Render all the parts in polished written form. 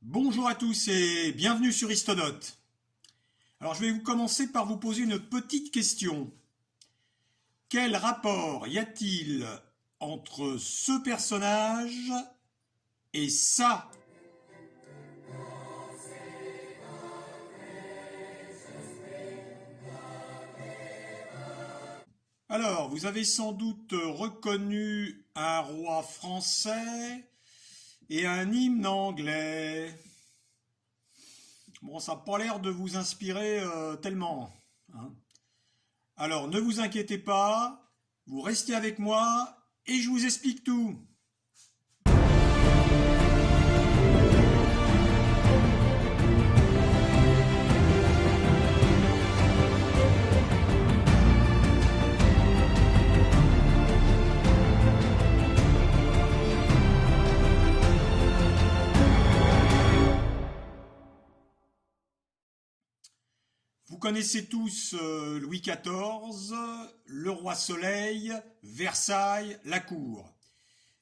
Bonjour à tous et bienvenue sur Histodote. Alors je vais vous commencer par vous poser une petite question. Quel rapport y a-t-il entre ce personnage et ça? Alors, vous avez sans doute reconnu un roi français et un hymne anglais. Bon, ça n'a pas l'air de vous inspirer tellement, hein. Alors, ne vous inquiétez pas, vous restez avec moi et je vous explique tout. Vous connaissez tous Louis XIV, le roi Soleil, Versailles, la cour.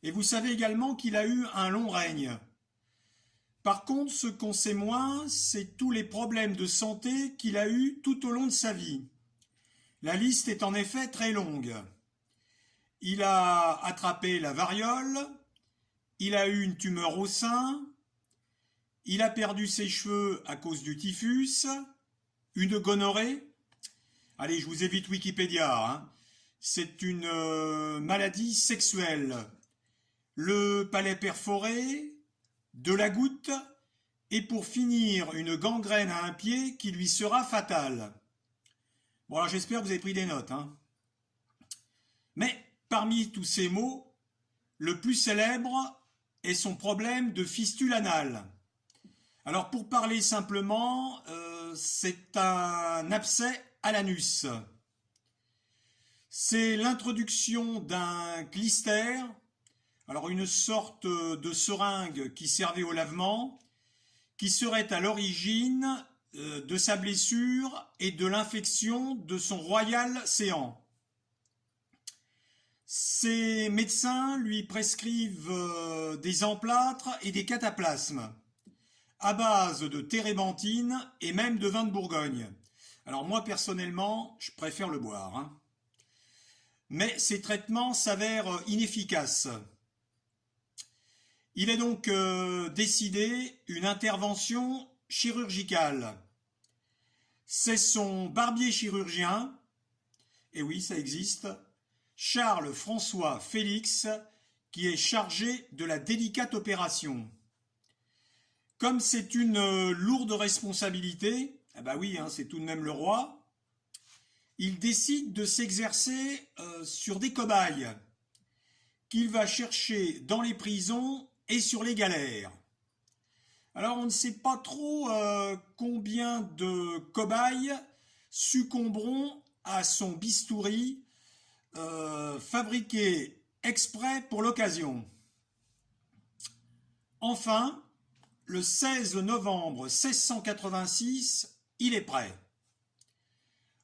Et vous savez également qu'il a eu un long règne. Par contre, ce qu'on sait moins, c'est tous les problèmes de santé qu'il a eus tout au long de sa vie. La liste est en effet très longue. Il a attrapé la variole, il a eu une tumeur au sein, il a perdu ses cheveux à cause du typhus, une gonorrhée. Allez, je vous évite Wikipédia, hein. C'est une maladie sexuelle. Le palais perforé, de la goutte, et pour finir, une gangrène à un pied qui lui sera fatale. Bon, alors j'espère que vous avez pris des notes, hein. Mais parmi tous ces maux, le plus célèbre est son problème de fistule anale. Alors pour parler simplement, c'est un abcès à l'anus. C'est l'introduction d'un clister, alors une sorte de seringue qui servait au lavement, qui serait à l'origine de sa blessure et de l'infection de son royal séant. Ses médecins lui prescrivent des emplâtres et des cataplasmes à base de térébenthine et même de vin de Bourgogne. Alors moi personnellement, je préfère le boire, hein. Mais ces traitements s'avèrent inefficaces. Il est donc décidé une intervention chirurgicale. C'est son barbier chirurgien, et oui ça existe, Charles-François Félix, qui est chargé de la délicate opération. Comme c'est une lourde responsabilité, ah bah oui, hein, c'est tout de même le roi, il décide de s'exercer sur des cobayes qu'il va chercher dans les prisons et sur les galères. Alors on ne sait pas trop combien de cobayes succomberont à son bistouri fabriqué exprès pour l'occasion. Enfin, le 16 novembre 1686, il est prêt.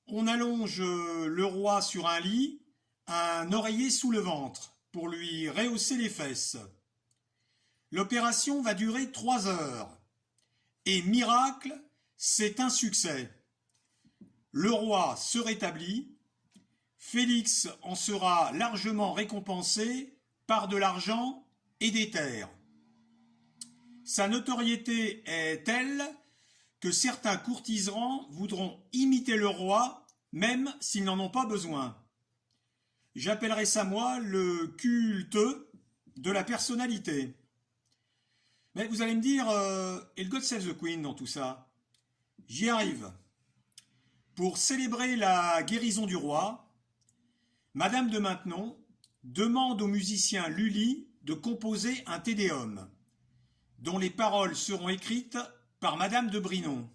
On allonge le roi sur un lit, un oreiller sous le ventre, pour lui rehausser les fesses. L'opération va durer 3 heures. Et miracle, c'est un succès. Le roi se rétablit, Félix en sera largement récompensé par de l'argent et des terres. Sa notoriété est telle que certains courtisans voudront imiter le roi, même s'ils n'en ont pas besoin. J'appellerais ça, moi, le culte de la personnalité. Mais vous allez me dire, et le God Save the Queen dans tout ça? J'y arrive. Pour célébrer la guérison du roi, Madame de Maintenon demande au musicien Lully de composer un Te Deum, dont les paroles seront écrites par Madame de Brinon.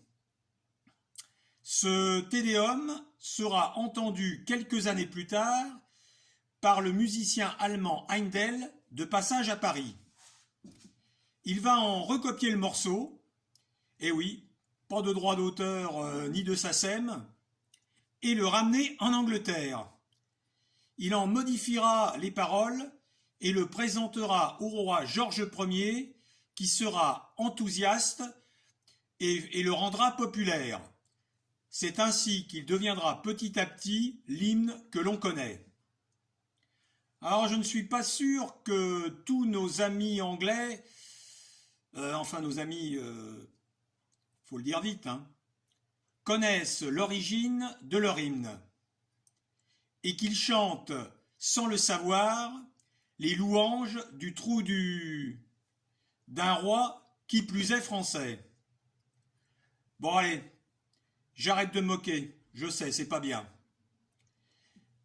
Ce Te Deum sera entendu quelques années plus tard par le musicien allemand Heindel de passage à Paris. Il va en recopier le morceau, et oui, pas de droit d'auteur ni de SACEM, et le ramener en Angleterre. Il en modifiera les paroles et le présentera au roi Georges Ier qui sera enthousiaste et le rendra populaire. C'est ainsi qu'il deviendra petit à petit l'hymne que l'on connaît. Alors je ne suis pas sûr que tous nos amis anglais, enfin nos amis, faut le dire vite, hein, connaissent l'origine de leur hymne et qu'ils chantent sans le savoir les louanges du trou d'un roi qui plus est français. Bon allez, j'arrête de me moquer, je sais, c'est pas bien.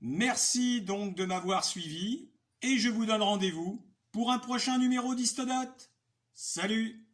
Merci donc de m'avoir suivi et je vous donne rendez-vous pour un prochain numéro d'Histodate. Salut!